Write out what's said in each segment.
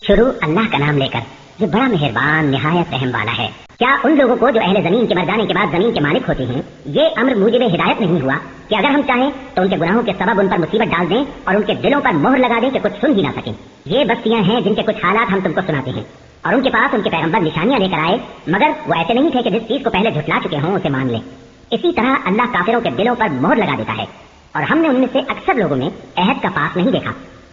شروع اللہ کا نام لیکر جو بڑا مہربان نہایت رحم والا ہے۔ کیا ان لوگوں کو جو اہل زمین کے مر جانے کے بعد زمین کے مالک ہوتے ہیں یہ امر موجب ہدایت نہیں ہوا کہ اگر ہم چاہیں تو ان کے گناہوں کے سبب ان پر مصیبت ڈال دیں اور ان کے دلوں پر مہر لگا دیں کہ کچھ سن ہی نہ سکیں؟ یہ بستیاں ہیں جن کے کچھ حالات ہم تم کو سناتے ہیں، اور ان کے پاس ان کے پیغمبر نشانیاں لے کر آئے، مگر وہ ایسے نہیں تھے کہ جس چیز کو پہلے جھٹلا چکے ہوں اسے مان لیں۔ اسی طرح اللہ کافروں کے دلوں پر مہر لگا دیتا ہے، اور ہم نے ان میں سے اکثر لوگوں میں عہد کا پاس نہیں دیکھا،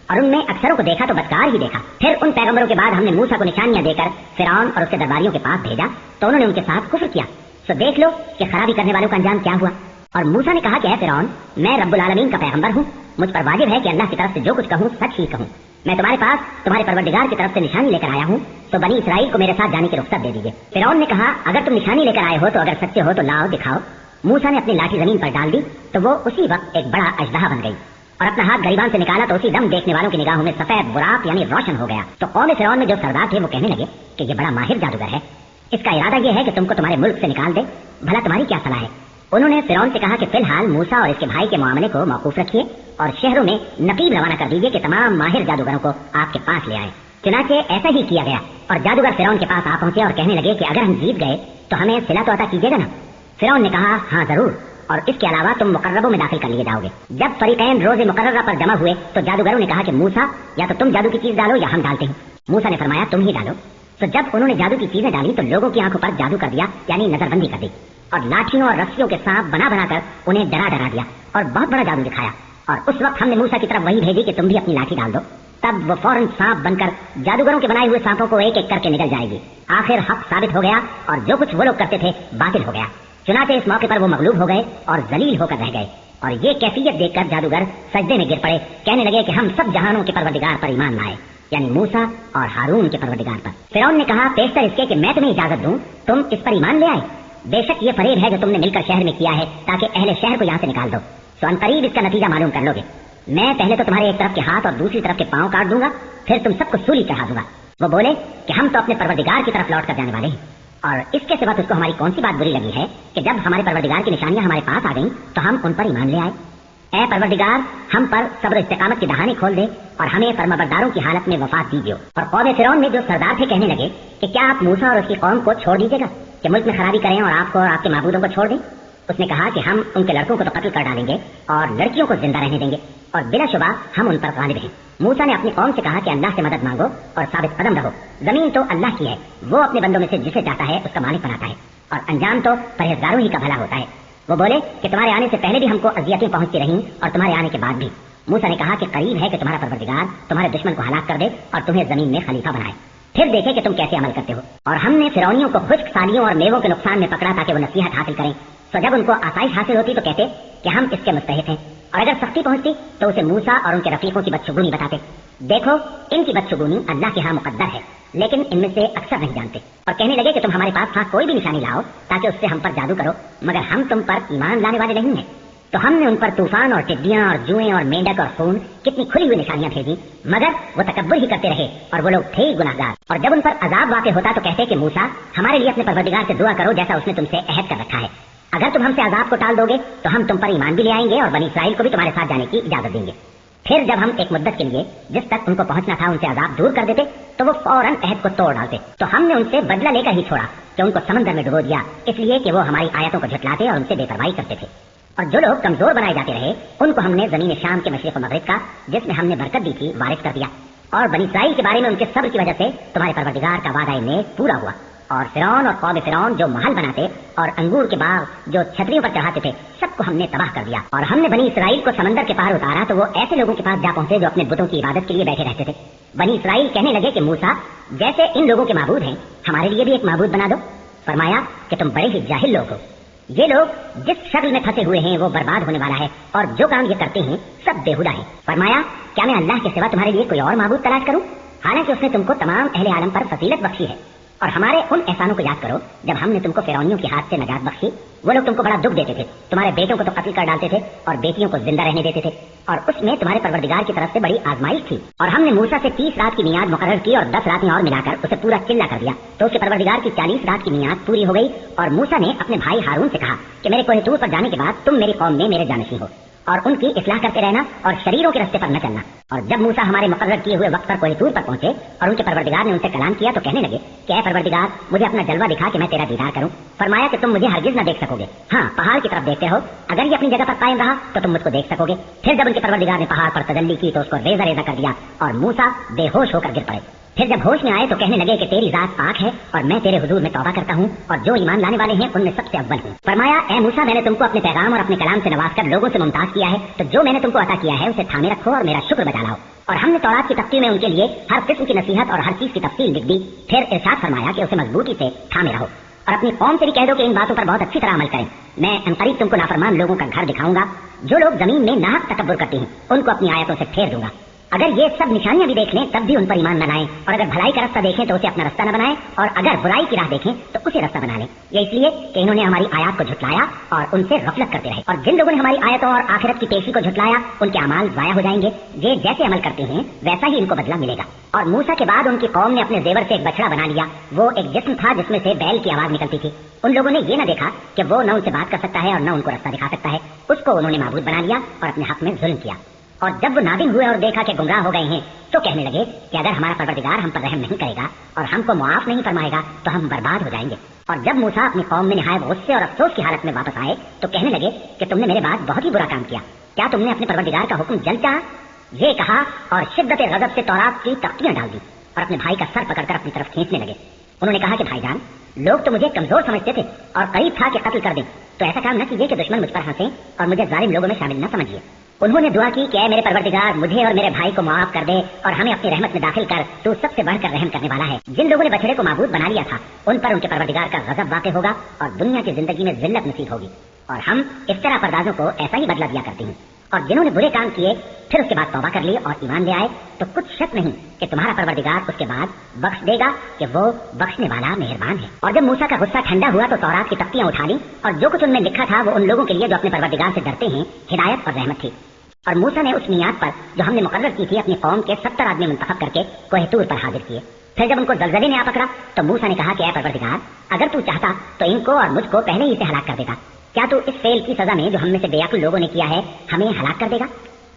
اور ان میں اکثروں کو دیکھا تو بدکار ہی دیکھا۔ پھر ان پیغمبروں کے بعد ہم نے موسیٰ کو نشانیاں دے کر فرعون اور اس کے درباریوں کے پاس بھیجا تو انہوں نے ان کے ساتھ کفر کیا، سو دیکھ لو کہ خرابی کرنے والوں کا انجام کیا ہوا۔ اور موسیٰ نے کہا کہ اے فرعون، میں رب العالمین کا پیغمبر ہوں، مجھ پر واجب ہے کہ اللہ کی طرف سے جو کچھ کہوں سچ ہی کہوں۔ میں تمہارے پاس تمہارے پروردگار کی طرف سے نشانی لے کر آیا ہوں، تو بنی اسرائیل کو میرے ساتھ جانے کی رخصت دے دیجیے۔ فرعون نے کہا اگر تم نشانی لے کر آئے ہو تو اگر سچے ہو تو لاؤ دکھاؤ۔ موسیٰ نے اپنی لاٹھی زمین پر ڈال دی تو وہ اسی وقت ایک بڑا اژدہا بن گئی، اور اپنا ہاتھ گریبان سے نکالا تو اسی دم دیکھنے والوں کی نگاہوں میں سفید براق یعنی روشن ہو گیا۔ تو قوم فرعون میں جو سردار تھے وہ کہنے لگے کہ یہ بڑا ماہر جادوگر ہے، اس کا ارادہ یہ ہے کہ تم کو تمہارے ملک سے نکال دے، بھلا تمہاری کیا صلاح ہے؟ انہوں نے فرعون سے کہا کہ فی الحال موسیٰ اور اس کے بھائی کے معاملے کو موقوف رکھیے اور شہروں میں نقیب روانہ کر دیجیے کہ تمام ماہر جادوگروں کو آپ کے پاس لے آئے۔ چنانچہ ایسا ہی کیا گیا، اور جادوگر فرعون کے پاس آ پہنچے اور کہنے لگے کہ اگر ہم جیت گئے تو ہمیں صلہ تو عطا کیجیے گا نا؟ فرعون نے کہا ہاں ضرور، اور اس کے علاوہ تم مقربوں میں داخل کر لیے جاؤ گے۔ جب فریقین روز مقررہ پر جمع ہوئے تو جادوگروں نے کہا کہ موسیٰ یا تو تم جادو کی چیز ڈالو یا ہم ڈالتے ہیں۔ موسیٰ نے فرمایا تم ہی ڈالو۔ تو جب انہوں نے جادو کی چیزیں ڈالی تو لوگوں کی آنکھوں پر جادو کر دیا، یعنی نظر بندی کر دی، اور لاٹھیوں اور رسیوں کے سانپ بنا بنا کر انہیں ڈرا ڈرا دیا اور بہت بڑا جادو دکھایا۔ اور اس وقت ہم نے موسیٰ کی طرف وہی بھیجی کہ تم بھی اپنی لاٹھی ڈال دو، تب وہ فوراً سانپ بن کر جادوگروں کے بنائے ہوئے سانپوں کو ایک ایک کر کے نگل جائے گی۔ آخر حق ثابت ہو گیا اور جو کچھ وہ لوگ کرتے تھے باطل ہو گیا۔ چنانچہ اس موقع پر وہ مغلوب ہو گئے اور ذلیل ہو کر رہ گئے، اور یہ کیفیت دیکھ کر جادوگر سجدے میں گر پڑے، کہنے لگے کہ ہم سب جہانوں کے پروردگار پر ایمان لائے، یعنی موسیٰ اور ہارون کے پروردگار پر۔ فرعون نے کہا پیشتر اس کے کہ میں تمہیں اجازت دوں تم اس پر ایمان لے آئے، بے شک یہ فریب ہے جو تم نے مل کر شہر میں کیا ہے تاکہ اہل شہر کو یہاں سے نکال دو، سو ان قریب اس کا نتیجہ معلوم کر لو گے۔ میں پہلے تو تمہارے ایک طرف کے ہاتھ اور دوسری طرف کے پاؤں کاٹ دوں گا، پھر تم سب کو سولی چڑھا دوں گا۔ وہ بولے کہ ہم تو اپنے پروردگار کی طرف لوٹ کر جانے والے ہیں، اور اس کے سوا اس کو ہماری کون سی بات بری لگی ہے کہ جب ہمارے پروردگار کی نشانیاں ہمارے پاس آ گئیں تو ہم ان پر ایمان لے آئے۔ اے پروردگار ہم پر صبر و استقامت کی دہانے کھول دے اور ہمیں فرمانبرداروں کی حالت میں وفات دیجیے۔ اور قوم فرعون میں جو سردار تھے کہنے لگے کہ کیا آپ موسیٰ اور اس کی قوم کو چھوڑ دیجیے گا کہ ملک میں خرابی کریں اور آپ کو اور آپ کے معبودوں کو چھوڑ دیں؟ اس نے کہا کہ ہم ان کے لڑکوں کو تو قتل کر ڈالیں گے اور لڑکیوں کو زندہ رہنے دیں گے، اور بلا شبہ ہم ان پر غالب ہیں۔ موسیٰ نے اپنی قوم سے کہا کہ اللہ سے مدد مانگو اور ثابت قدم رہو، زمین تو اللہ کی ہے، وہ اپنے بندوں میں سے جسے چاہتا ہے اس کا مالک بناتا ہے، اور انجام تو پرہیزگاروں ہی کا بھلا ہوتا ہے۔ وہ بولے کہ تمہارے آنے سے پہلے بھی ہم کو اذیتیں پہنچتی رہیں اور تمہارے آنے کے بعد بھی۔ موسیٰ نے کہا کہ قریب ہے کہ تمہارا پروردگار تمہارے دشمن کو ہلاک کر دے اور تمہیں زمین میں خلیفہ بنائے، پھر دیکھے کہ تم کیسے عمل کرتے ہو۔ اور ہم نے فرعونیوں کو خشک سالیوں اور میووں کے نقصان میں پکڑا تاکہ وہ نصیحت حاصل کریں، تو جب ان کو آسائش حاصل ہوتی تو کہتے کہ ہم اس کے مستحق ہیں، اور اگر سختی پہنچتی تو اسے موسیٰ اور ان کے رفیقوں کی بدشگونی بتاتے۔ دیکھو ان کی بدشگونی اللہ کے ہاں مقدر ہے، لیکن ان میں سے اکثر نہیں جانتے، اور کہنے لگے کہ تم ہمارے پاس کوئی بھی نشانی لاؤ تاکہ اس سے ہم پر جادو کرو، مگر ہم تم پر ایمان لانے والے نہیں ہیں۔ تو ہم نے ان پر طوفان اور ٹڈیاں اور جوئیں اور مینڈک اور خون کتنی کھلی ہوئی نشانیاں بھیجی، مگر وہ تکبر ہی کرتے رہے اور وہ لوگ تھے ہی گناہگار۔ اور جب ان پر عذاب واقع ہوتا تو کہتے کہ موسیٰ ہمارے لیے اپنے پروردگار سے دعا کرو جیسا اس نے تم سے عہد کر رکھا ہے، اگر تم ہم سے عذاب کو ٹال دو گے تو ہم تم پر ایمان بھی لے آئیں گے اور بنی اسرائیل کو بھی تمہارے ساتھ جانے کی اجازت دیں گے۔ پھر جب ہم ایک مدت کے لیے جس تک ان کو پہنچنا تھا ان سے عذاب دور کر دیتے تو وہ فوراً عہد کو توڑ ڈالتے، تو ہم نے ان سے بدلہ لے کر ہی چھوڑا کہ ان کو سمندر میں ڈبو دیا، اس لیے کہ وہ ہماری آیتوں کو جھٹلاتے اور ان سے بے پرواہی کرتے تھے۔ اور جو لوگ کمزور بنائے جاتے رہے ان کو ہم نے زمین شام کے مشرق و مغرب کا جس میں ہم نے برکت دی تھی وارث کر دیا، اور بنی اسرائیل کے بارے میں ان کے صبر کی وجہ سے تمہارے پروردگار کا وعدہ نیک پورا ہوا۔ اور فرعون اور قوم فرعون جو محل بناتے اور انگور کے باغ جو چھتریوں پر چڑھاتے تھے سب کو ہم نے تباہ کر دیا۔ اور ہم نے بنی اسرائیل کو سمندر کے پار اتارا تو وہ ایسے لوگوں کے پاس جا پہنچے جو اپنے بتوں کی عبادت کے لیے بیٹھے رہتے تھے۔ بنی اسرائیل کہنے لگے کہ موسیٰ جیسے ان لوگوں کے معبود ہیں ہمارے لیے بھی ایک معبود بنا دو۔ فرمایا کہ تم بڑے ہی جاہل لوگ ہو، یہ لوگ جس شکل میں پھنسے ہوئے ہیں وہ برباد ہونے والا ہے، اور جو کام یہ کرتے ہیں سب بےہودہ ہیں۔ فرمایا کیا میں اللہ کے سوا تمہارے لیے کوئی اور معبود تلاش کروں، حالانکہ اس نے تم کو تمام اہل عالم پر فضیلت بخشی ہے۔ اور ہمارے ان احسانوں کو یاد کرو جب ہم نے تم کو فرعونیوں کے ہاتھ سے نجات بخشی، وہ لوگ تم کو بڑا دکھ دیتے تھے، تمہارے بیٹوں کو تو قتل کر ڈالتے تھے اور بیٹیوں کو زندہ رہنے دیتے تھے، اور اس میں تمہارے پروردگار کی طرف سے بڑی آزمائش تھی۔ اور ہم نے موسیٰ سے 30 رات کی میعاد مقرر کی اور 10 راتیں اور ملا کر اسے پورا چلا کر دیا، تو اس کے پروردگار کی 40 رات کی میعاد پوری ہو گئی۔ اور موسیٰ نے اپنے بھائی ہارون سے کہا کہ میرے کوہ طور پر جانے کے بعد تم میری قوم میں میرے جانشین ہو، اور ان کی اصلاح کرتے رہنا اور شریروں کے راستے پر نہ چلنا۔ اور جب موسیٰ ہمارے مقرر کیے ہوئے وقت پر کوہ طور پر پہنچے اور ان کے پروردگار نے ان سے کلام کیا تو کہنے لگے کہ اے پروردگار مجھے اپنا جلوہ دکھا کہ میں تیرا دیدار کروں۔ فرمایا کہ تم مجھے ہرگز نہ دیکھ سکو گے، ہاں پہاڑ کی طرف دیکھتے ہو، اگر یہ اپنی جگہ پر قائم رہا تو تم مجھ کو دیکھ سکو گے۔ پھر جب ان کے پروردگار نے پہاڑ پر تجلی کی تو اس کو ریزہ ریزہ کر دیا اور موسیٰ بے ہوش ہو کر گر پڑے۔ پھر جب ہوش میں آئے تو کہنے لگے کہ تیری ذات پاک ہے اور میں تیرے حضور میں توبہ کرتا ہوں اور جو ایمان لانے والے ہیں ان میں سب سے اول ہوں۔ فرمایا اے موسیٰ میں نے تم کو اپنے پیغام اور اپنے کلام سے نواز کر لوگوں سے ممتاز کیا ہے، تو جو میں نے تم کو عطا کیا ہے اسے تھامے رکھو اور میرا شکر بجا لاؤ۔ اور ہم نے تورات کی تختی میں ان کے لیے ہر قسم کی نصیحت اور ہر چیز کی تفصیل لکھ دی۔ پھر ارشاد فرمایا کہ اسے مضبوطی سے تھامے رہو اور اپنی قوم سے بھی کہہ دو کہ ان باتوں پر بہت اچھی طرح عمل کریں۔ میں عنقریب تم کو نافرمان لوگوں کا گھر دکھاؤں گا، جو لوگ زمین میں ناحق تکبر کرتے ہیں ان کو اپنی آیتوں سے پھیر دوں گا۔ اگر یہ سب نشانیاں بھی دیکھ لیں تب بھی ان پر ایمان نہ لائیں، اور اگر بھلائی کا رستہ دیکھیں تو اسے اپنا رستہ نہ بنائیں، اور اگر برائی کی راہ دیکھیں تو اسے رستہ بنا لیں۔ یہ اس لیے کہ انہوں نے ہماری آیات کو جھٹلایا اور ان سے غفلت کرتے رہے، اور جن لوگوں نے ہماری آیتوں اور آخرت کی پیشی کو جھٹلایا ان کے اعمال ضائع ہو جائیں گے۔ یہ جیسے عمل کرتے ہیں ویسا ہی ان کو بدلہ ملے گا۔ اور موسیٰ کے بعد ان کی قوم نے اپنے زیور سے ایک بچڑا بنا لیا، وہ ایک جسم تھا جس میں سے بیل کی آواز نکلتی تھی۔ ان لوگوں نے یہ نہ دیکھا کہ وہ نہ ان سے بات کر سکتا ہے اور نہ ان کو رستہ دکھا سکتا ہے، اس کو انہوں نے معبود بنا لیا اور اپنے حق میں ظلم کیا۔ اور جب وہ نادم ہوئے اور دیکھا کہ گمراہ ہو گئے ہیں تو کہنے لگے کہ اگر ہمارا پروردگار ہم پر رحم نہیں کرے گا اور ہم کو معاف نہیں فرمائے گا تو ہم برباد ہو جائیں گے۔ اور جب موسیٰ اپنی قوم میں نہایت غصے اور افسوس کی حالت میں واپس آئے تو کہنے لگے کہ تم نے میرے بعد بہت ہی برا کام کیا، کیا تم نے اپنے پروردگار کا حکم جلد چاہا؟ یہ کہا اور شدت غضب سے تورات کی تختیاں ڈال دی اور اپنے بھائی کا سر پکڑ کر اپنی طرف کھینچنے لگے۔ انہوں نے کہا کہ بھائی جان لوگ تو مجھے کمزور سمجھتے تھے اور قریب تھا کہ قتل کر دیں، تو ایسا کام نہ کیجیے کہ دشمن مجھ پر ہنسیں اور مجھے ظالم لوگوں میں شامل نہ سمجھیے۔ انہوں نے دعا کی کہ اے میرے پروردگار مجھے اور میرے بھائی کو معاف کر دے اور ہمیں اپنی رحمت میں داخل کر، تو سب سے بڑھ کر رحم کرنے والا ہے۔ جن لوگوں نے بچڑے کو معبود بنا لیا تھا ان پر ان کے پروردگار کا غضب واقع ہوگا اور دنیا کی زندگی میں ذلت نصیب ہوگی، اور ہم اس طرح پردازوں کو ایسا ہی بدلہ دیا کرتے ہیں۔ اور جنہوں نے برے کام کیے پھر اس کے بعد توبہ کر لی اور ایمان لے آئے تو کچھ شک نہیں کہ تمہارا پروردگار اس کے بعد بخش دے گا کہ وہ بخشنے والا مہربان ہے۔ اور جب موسیٰ کا غصہ ٹھنڈا ہوا تو تورات کی تختیاں اٹھا لی اور جو کچھ ان میں لکھا تھا وہ ان لوگوں کے لیے جو اپنے پروردگار سے ڈرتے ہیں ہدایت اور رحمت تھی۔ اور موسیٰ نے اس میعاد پر جو ہم نے مقرر کی تھی اپنی قوم کے 70 آدمی منتخب کر کے کوہ طور پر حاضر کیے۔ پھر جب ان کو زلزلے نے آ پکڑا تو موسیٰ نے کہا کہ اے پروردگار اگر تو چاہتا تو ان کو اور مجھ کو پہلے ہی سے ہلاک کر دیتا، کیا تو اس فعل کی سزا میں جو ہم میں سے بے عقل لوگوں نے کیا ہے ہمیں ہلاک کر دے گا؟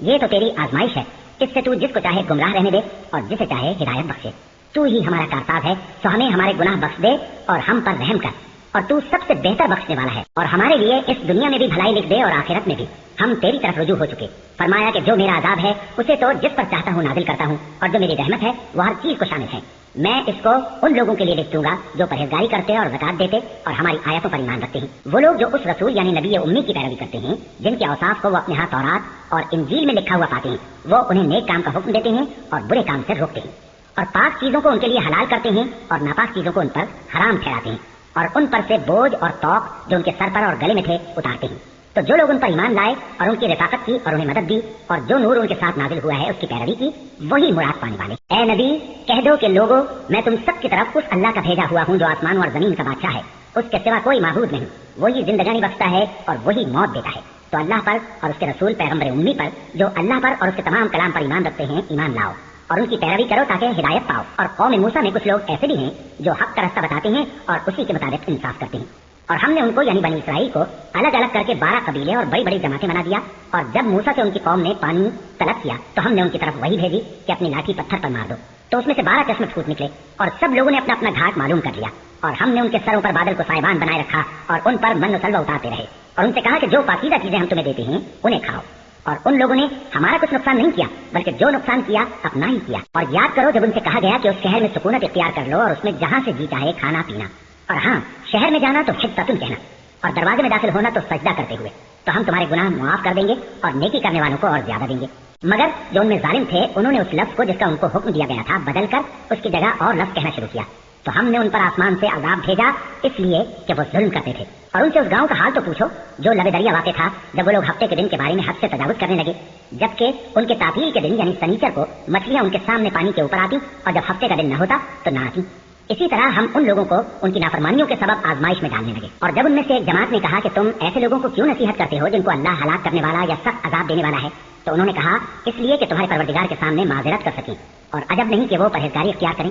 یہ تو تیری آزمائش ہے، اس سے تو جس کو چاہے گمراہ رہنے دے اور جسے چاہے ہدایت بخشے۔ تو ہی ہمارا کارساز ہے، تو ہمیں ہمارے گناہ بخش دے اور ہم پر رحم کر، اور تو سب سے بہتر بخشنے والا ہے، اور ہمارے لیے اس دنیا میں بھی بھلائی لکھ دے اور آخرت میں بھی۔ ہم تیری طرف رجوع ہو چکے۔ فرمایا کہ جو میرا عذاب ہے اسے تو جس پر چاہتا ہوں نازل کرتا ہوں، اور جو میری رحمت ہے وہ ہر چیز کو شامل ہے۔ میں اس کو ان لوگوں کے لیے لکھ دوں گا جو پرہیزگاری کرتے اور زکات دیتے اور ہماری آیتوں پر ایمان رکھتے ہیں، وہ لوگ جو اس رسول یعنی نبی امی کی پیروی کرتے ہیں جن کے اوصاف کو وہ اپنے ہاں تورات اور انجیل میں لکھا ہوا پاتے ہیں۔ وہ انہیں نیک کام کا حکم دیتے ہیں اور برے کام سے روکتے ہیں، اور پاک چیزوں کو ان کے لیے حلال کرتے ہیں اور ناپاک چیزوں کو ان پر حرام ٹھہراتے ہیں، اور ان پر سے بوجھ اور توق جو ان کے سر پر اور گلے میں تھے اتارتے ہیں۔ تو جو لوگ ان پر ایمان لائے اور ان کی رفاقت کی اور انہیں مدد دی اور جو نور ان کے ساتھ نازل ہوا ہے اس کی پیروی کی، وہی مراد پانے والے۔ اے نبی کہہ دو کہ لوگوں میں تم سب کی طرف اس اللہ کا بھیجا ہوا ہوں جو آسمان اور زمین کا بادشاہ ہے، اس کے سوا کوئی معبود نہیں، وہی زندگانی بخشتا ہے اور وہی موت دیتا ہے۔ تو اللہ پر اور اس کے رسول پیغمبر امی پر جو اللہ پر اور اس کے تمام کلام پر ایمان رکھتے ہیں ایمان لاؤ اور ان کی پیروی کرو تاکہ ہدایت پاؤ۔ اور قوم موسیٰ میں کچھ لوگ ایسے بھی ہیں جو حق کا رستہ بتاتے ہیں اور اسی کے مطابق انصاف کرتے ہیں، اور ہم نے ان کو یعنی بنی اسرائیل کو الگ الگ کر کے 12 قبیلے اور بڑی بڑی جماعتیں بنا دیا۔ اور جب موسیٰ سے ان کی قوم نے پانی طلب کیا تو ہم نے ان کی طرف وہی بھیجی کہ اپنی لاٹھی پتھر پر مار دو، تو اس میں سے 12 چشمے پھوٹ نکلے اور سب لوگوں نے اپنا اپنا گھاٹ معلوم کر لیا، اور ہم نے ان کے سروں پر بادل کو سائبان بنائے رکھا اور ان پر من و سلوہ اتارتے رہے، اور ان سے کہا کہ جو پاکیزہ چیزیں ہم تمہیں دیتے ہیں انہیں کھاؤ۔ اور ان لوگوں نے ہمارا کچھ نقصان نہیں کیا بلکہ جو نقصان کیا اپنا ہی کیا۔ اور یاد کرو جب ان سے کہا گیا کہ اس شہر میں سکونت اختیار کر لو اور اس میں جہاں سے جی چاہے کھانا پینا، اور ہاں شہر میں جانا تو حطۃ کہنا اور دروازے میں داخل ہونا تو سجدہ کرتے ہوئے، تو ہم تمہارے گناہ معاف کر دیں گے اور نیکی کرنے والوں کو اور زیادہ دیں گے۔ مگر جو ان میں ظالم تھے انہوں نے اس لفظ کو جس کا ان کو حکم دیا گیا تھا بدل کر اس کی جگہ اور لفظ کہنا شروع کیا، تو ہم نے ان پر آسمان سے عذاب بھیجا اس لیے کہ وہ ظلم کرتے تھے۔ اور ان سے اس گاؤں کا حال تو پوچھو جو لبے دریا واقع تھا جب وہ لوگ ہفتے کے دن کے بارے میں حد سے تجاوز کرنے لگے، جبکہ ان کے تعطیل کے دن یعنی سنیچر کو مچھلیاں ان کے سامنے پانی کے اوپر آتی اور جب ہفتے کا دن نہ ہوتا تو نہ آتی۔ اسی طرح ہم ان لوگوں کو ان کی نافرمانیوں کے سبب آزمائش میں ڈالنے لگے۔ اور جب ان میں سے ایک جماعت نے کہا کہ تم ایسے لوگوں کو کیوں نصیحت کرتے ہو جن کو اللہ ہلاک کرنے والا یا سخت عذاب دینے والا ہے، تو انہوں نے کہا اس لیے کہ تمہارے پروردگار کے سامنے معذرت کر سکیں، اور عجب نہیں کہ وہ پرہیزگاری اختیار کریں۔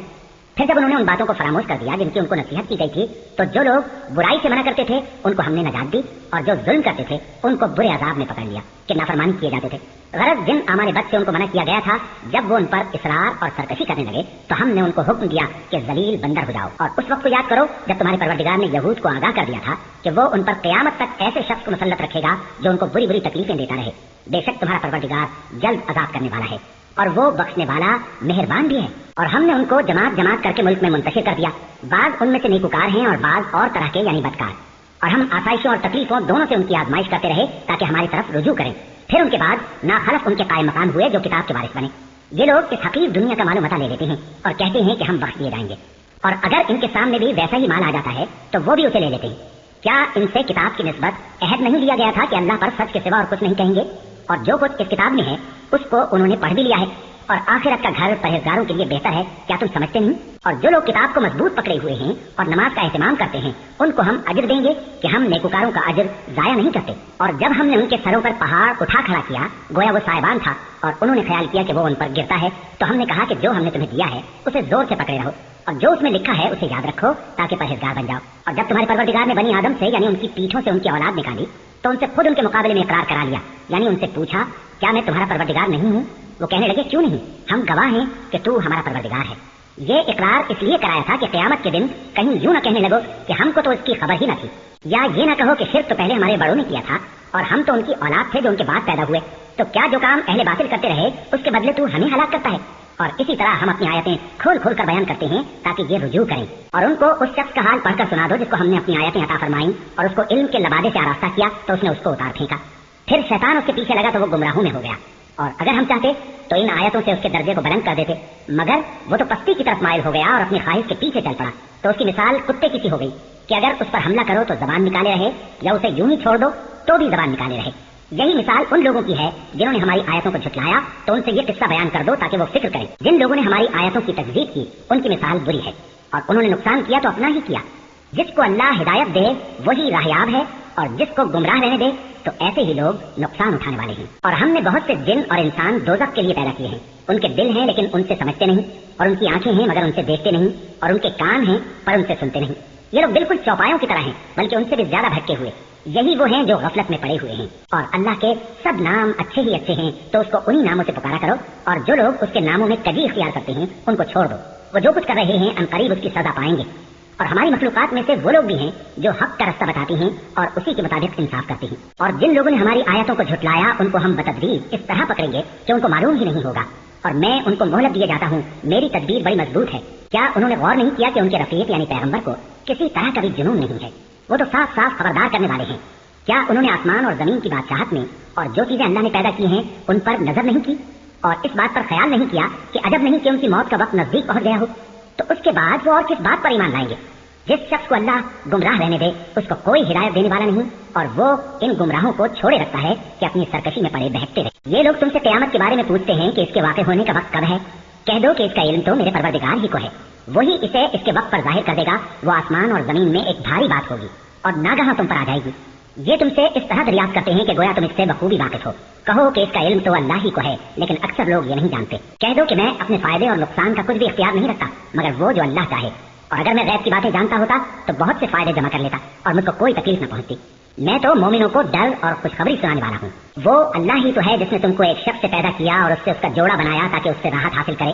پھر جب انہوں نے ان باتوں کو فراموش کر دیا جن کی ان کو نصیحت کی گئی تھی تو جو لوگ برائی سے منع کرتے تھے ان کو ہم نے نجات دی، اور جو ظلم کرتے تھے ان کو برے عذاب میں پکڑ لیا کہ نافرمانی کیے جاتے تھے۔ غرض جن اعمال بد سے ان کو منع کیا گیا تھا، جب وہ ان پر اصرار اور سرکشی کرنے لگے تو ہم نے ان کو حکم دیا کہ ذلیل بندر ہو جاؤ۔ اور اس وقت کو یاد کرو جب تمہارے پروردگار نے یہود کو آگاہ کر دیا تھا کہ وہ ان پر قیامت تک ایسے شخص کو مسلط رکھے گا جو ان کو بری بری تکلیفیں دیتا رہے۔ بے شک تمہارا پروردگار جلد عذاب کرنے والا ہے اور وہ بخشنے والا مہربان بھی ہے۔ اور ہم نے ان کو جماعت جماعت کر کے ملک میں منتشر کر دیا، بعض ان میں سے نیکوکار ہیں اور بعض اور طرح کے یعنی بدکار، اور ہم آسائشوں اور تکلیفوں دونوں سے ان کی آزمائش کرتے رہے تاکہ ہماری طرف رجوع کریں۔ پھر ان کے بعد ناخلف ان کے قائم مقام ہوئے جو کتاب کے وارث بنے۔ یہ لوگ اس حقیر دنیا کا مال و متاع لے لیتے ہیں اور کہتے ہیں کہ ہم بخش دیے جائیں گے، اور اگر ان کے سامنے بھی ویسا ہی مال آ جاتا ہے تو وہ بھی اسے لے لیتے ہیں۔ کیا ان سے کتاب کی نسبت عہد نہیں لیا گیا تھا کہ اللہ پر سچ کے سوا اور کچھ نہیں کہیں گے؟ اور جو کچھ اس کتاب میں ہے اس کو انہوں نے پڑھ بھی لیا ہے، اور آخرت کا گھر پرہیزگاروں کے لیے بہتر ہے، کیا تم سمجھتے نہیں؟ اور جو لوگ کتاب کو مضبوط پکڑے ہوئے ہیں اور نماز کا اہتمام کرتے ہیں ان کو ہم اجر دیں گے کہ ہم نیکوکاروں کا اجر ضائع نہیں کرتے۔ اور جب ہم نے ان کے سروں پر پہاڑ اٹھا کھڑا کیا گویا وہ سائبان تھا اور انہوں نے خیال کیا کہ وہ ان پر گرتا ہے، تو ہم نے کہا کہ جو ہم نے تمہیں دیا ہے اسے زور سے پکڑے رہو اور جو اس میں لکھا ہے اسے یاد رکھو تاکہ پرہیزگار بن جاؤ۔ اور جب تمہارے پروردگار نے بنی آدم سے یعنی ان کی پیٹھوں سے ان کی اولاد نکالی تو ان سے خود ان کے مقابلے میں اقرار کرا لیا، یعنی ان سے پوچھا کیا میں تمہارا پروردگار نہیں ہوں؟ وہ کہنے لگے کیوں نہیں، ہم گواہ ہیں کہ تو ہمارا پروردگار ہے۔ یہ اقرار اس لیے کرایا تھا کہ قیامت کے دن کہیں یوں نہ کہنے لگو کہ ہم کو تو اس کی خبر ہی نہ تھی، یا یہ نہ کہو کہ شرک تو پہلے ہمارے بڑوں نے کیا تھا اور ہم تو ان کی اولاد تھے جو ان کے بعد پیدا ہوئے، تو کیا جو کام اہل باطل کرتے رہے اس کے بدلے تو ہمیں ہلاک کرتا ہے؟ اور اسی طرح ہم اپنی آیتیں کھول کھول کر بیان کرتے ہیں تاکہ یہ رجوع کریں، اور ان کو اس شخص کا حال پڑھ کر سنا دو جس کو ہم نے اپنی آیتیں عطا فرمائیں اور اس کو علم کے لبادے سے آراستہ کیا تو اس نے اس کو اتار پھینکا، پھر شیطان اس کے پیچھے لگا تو وہ گمراہوں میں ہو گیا۔ اور اگر ہم چاہتے تو ان آیتوں سے اس کے درجے کو بلند کر دیتے، مگر وہ تو پستی کی طرف مائل ہو گیا اور اپنی خواہش کے پیچھے چل پڑا، تو اس کی مثال کتے کی سی ہو گئی کہ اگر اس پر حملہ کرو تو زبان نکالے رہے یا اسے یوں ہی چھوڑ دو تو بھی زبان نکالے رہے۔ یہی مثال ان لوگوں کی ہے جنہوں نے ہماری آیتوں کو جھٹلایا، تو ان سے یہ قصہ بیان کر دو تاکہ وہ فکر کریں۔ جن لوگوں نے ہماری آیتوں کی تکذیب کی ان کی مثال بری ہے، اور انہوں نے نقصان کیا تو اپنا ہی کیا۔ جس کو اللہ ہدایت دے وہی راہیاب ہے، اور جس کو گمراہ رہنے دے تو ایسے ہی لوگ نقصان اٹھانے والے ہیں۔ اور ہم نے بہت سے جن اور انسان دوزخ کے لیے پیدا کیے ہیں، ان کے دل ہیں لیکن ان سے سمجھتے نہیں، اور ان کی آنکھیں ہیں مگر ان سے دیکھتے نہیں، اور ان کے کان ہیں پر ان سے سنتے نہیں۔ یہ لوگ بالکل چوپایوں کی طرح ہیں بلکہ ان سے بھی زیادہ بھٹکے ہوئے۔ یہی وہ ہیں جو غفلت میں پڑے ہوئے ہیں، اور اللہ کے سب نام اچھے ہی اچھے ہیں تو اس کو انہی ناموں سے پکارا کرو، اور جو لوگ اس کے ناموں میں کجی اختیار کرتے ہیں ان کو چھوڑ دو، وہ جو کچھ کر رہے ہیں عنقریب اس کی سزا پائیں گے۔ اور ہماری مخلوقات میں سے وہ لوگ بھی ہیں جو حق کا رستہ بتاتی ہیں اور اسی کے مطابق انصاف کرتی ہیں، اور جن لوگوں نے ہماری آیتوں کو جھٹلایا ان کو ہم بتدریج اس طرح پکڑیں گے کہ ان کو معلوم ہی نہیں ہوگا، اور میں ان کو مہلت دیے جاتا ہوں، میری تدبیر بڑی مضبوط ہے۔ کیا انہوں نے غور نہیں کیا کہ ان کے رفیق یعنی پیغمبر کو کسی طرح کا بھی جنون نہیں ہے؟ وہ تو صاف صاف خبردار کرنے والے ہیں۔ کیا انہوں نے آسمان اور زمین کی بادشاہت میں اور جو چیزیں اللہ نے پیدا کی ہیں ان پر نظر نہیں کی، اور اس بات پر خیال نہیں کیا کہ عجب نہیں کہ ان کی موت کا وقت نزدیک پہنچ گیا ہو؟ تو اس کے بعد وہ اور کس بات پر ایمان لائیں گے؟ جس شخص کو اللہ گمراہ رہنے دے اس کو کوئی ہدایت دینے والا نہیں، اور وہ ان گمراہوں کو چھوڑے رکھتا ہے کہ اپنی سرکشی میں پڑے بہکتے رہے۔ یہ لوگ تم سے قیامت کے بارے میں پوچھتے ہیں کہ اس کے واقع ہونے کا وقت کب ہے؟ کہہ دو کہ اس کا علم تو میرے پروردگار ہی کو ہے، وہی اسے اس کے وقت پر ظاہر کر دے گا۔ وہ آسمان اور زمین میں ایک بھاری بات ہوگی اور ناگہاں تم پر آ جائے گی۔ یہ تم سے اس طرح دریافت کرتے ہیں کہ گویا تم اس سے بخوبی واقف ہو۔ کہو کہ اس کا علم تو اللہ ہی کو ہے، لیکن اکثر لوگ یہ نہیں جانتے۔ کہہ دو کہ میں اپنے فائدے اور نقصان کا کچھ بھی اختیار نہیں رکھتا مگر وہ جو اللہ چاہے، اور اگر میں غیب کی باتیں جانتا ہوتا تو بہت سے فائدے جمع کر لیتا اور مجھ کو کوئی تکلیف نہ پہنچتی۔ میں تو مومنوں کو ڈر اور خوشخبری سنانے والا ہوں۔ وہ اللہ ہی تو ہے جس نے تم کو ایک شخص سے پیدا کیا اور اس سے اس کا جوڑا بنایا تاکہ اس سے راحت حاصل کرے،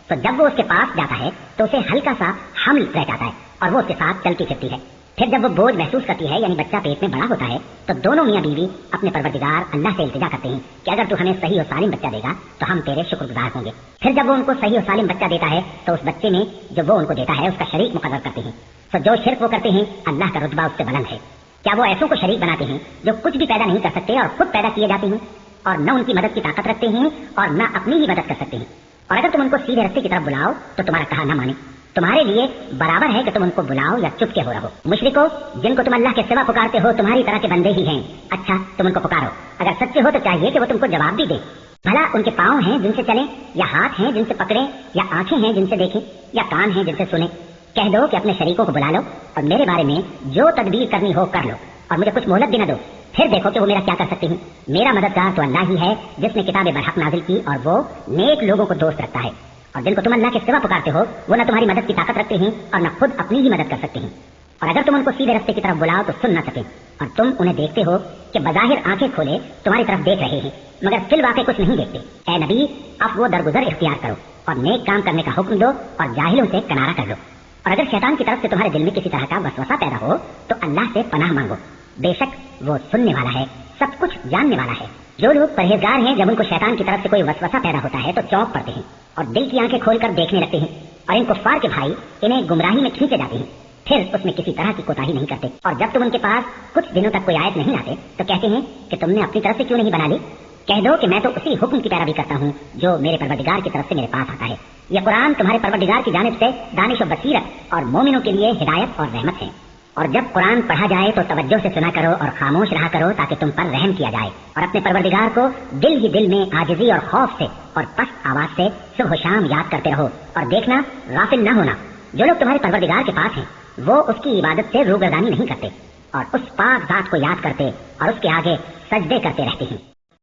تو جب وہ اس کے پاس جاتا ہے تو اسے ہلکا سا حمل رہ جاتا ہے اور وہ اس کے ساتھ چلتی پھرتی ہے۔ پھر جب وہ بوجھ محسوس کرتی ہے یعنی بچہ پیٹ میں بڑا ہوتا ہے تو دونوں میاں بیوی اپنے پروردگار اللہ سے التجا کرتے ہیں کہ اگر تو ہمیں صحیح و سالم بچہ دے گا تو ہم تیرے شکر گزار ہوں گے۔ پھر جب وہ ان کو صحیح و سالم بچہ دیتا ہے تو اس بچے میں جو وہ ان کو دیتا ہے اس کا شریک مقرر کرتے ہیں، تو جو شرک وہ کرتے ہیں اللہ کا رتبہ اس سے بلند ہے۔ کیا وہ ایسوں کو شریک بناتے ہیں جو کچھ بھی پیدا نہیں کر سکتے اور خود پیدا کیے جاتے ہیں، اور نہ ان کی مدد کی طاقت رکھتے ہیں اور نہ اپنی ہی مدد کر سکتے ہیں؟ اور اگر تم ان کو سیدھے رستے کی طرف بلاؤ تو تمہارا کہا نہ مانے، تمہارے لیے برابر ہے کہ تم ان کو بلاؤ یا چپ کے ہو رہو۔ مشرکو، جن کو تم اللہ کے سوا پکارتے ہو تمہاری طرح کے بندے ہی ہیں، اچھا تم ان کو پکارو، اگر سچے ہو تو چاہیے کہ وہ تم کو جواب بھی دے۔ بھلا ان کے پاؤں ہیں جن سے چلیں، یا ہاتھ ہیں جن سے پکڑیں، یا آنکھیں ہیں جن سے دیکھیں، یا کان ہیں جن سے سنیں؟ کہہ دو کہ اپنے شریکوں کو بلا لو اور میرے بارے میں جو تدبیر کرنی ہو کر لو، اور مجھے کچھ مہلت بھی نہ دو، پھر دیکھو کہ وہ میرا کیا کر سکتے ہیں۔ میرا مددگار تو اللہ ہی ہے جس نے کتاب برحق نازل کی اور وہ نیک لوگوں کو دوست رکھتا ہے، اور جن کو تم اللہ کے سوا پکارتے ہو وہ نہ تمہاری مدد کی طاقت رکھتے ہیں اور نہ خود اپنی ہی مدد کر سکتے ہیں، اور اگر تم ان کو سیدھے رستے کی طرف بلاؤ تو سن نہ سکیں، اور تم انہیں دیکھتے ہو کہ بظاہر آنکھیں کھولے تمہاری طرف دیکھ رہے ہیں مگر فی الواقع کچھ نہیں دیکھتے۔ اے نبی، اب وہ درگزر اختیار کرو اور نیک کام کرنے کا حکم دو اور جاہلوں سے کنارہ کر لو، اور اگر شیطان کی طرف سے تمہارے دل میں کسی طرح کا وسوسہ پیدا ہو تو اللہ سے پناہ مانگو، بے شک وہ سننے والا ہے، سب کچھ جاننے والا ہے۔ جو لوگ پرہیزگار ہیں جب ان کو شیطان کی طرف سے کوئی وسوسہ پیدا ہوتا ہے تو چونک پڑتے ہیں اور دل کی آنکھیں کھول کر دیکھنے لگتے ہیں، اور ان کفار کے بھائی انہیں گمراہی میں کھینچے جاتے ہیں، پھر اس میں کسی طرح کی کوتاہی نہیں کرتے، اور جب تم ان کے پاس کچھ دنوں تک کوئی آیت نہیں لاتے تو کہتے ہیں کہ تم نے اپنی طرف سے کیوں نہیں بنا لی؟ کہہ دو کہ میں تو اسی حکم کی پیروی کرتا ہوں جو میرے پروردگار کی طرف سے میرے پاس آتا ہے۔ یہ قرآن تمہارے پروردگار کی جانب سے دانش و بصیرت اور مومنوں کے لیے ہدایت اور رحمت ہے۔ اور جب قرآن پڑھا جائے تو توجہ سے سنا کرو اور خاموش رہا کرو تاکہ تم پر رحم کیا جائے، اور اپنے پروردگار کو دل ہی دل میں عاجزی اور خوف سے اور پست آواز سے صبح و شام یاد کرتے رہو، اور دیکھنا غافل نہ ہونا، جو لوگ تمہارے پروردگار کے پاس ہیں وہ اس کی عبادت سے روگردانی نہیں کرتے اور اس پاک ذات کو یاد کرتے اور اس کے آگے سجدے کرتے رہتے ہیں۔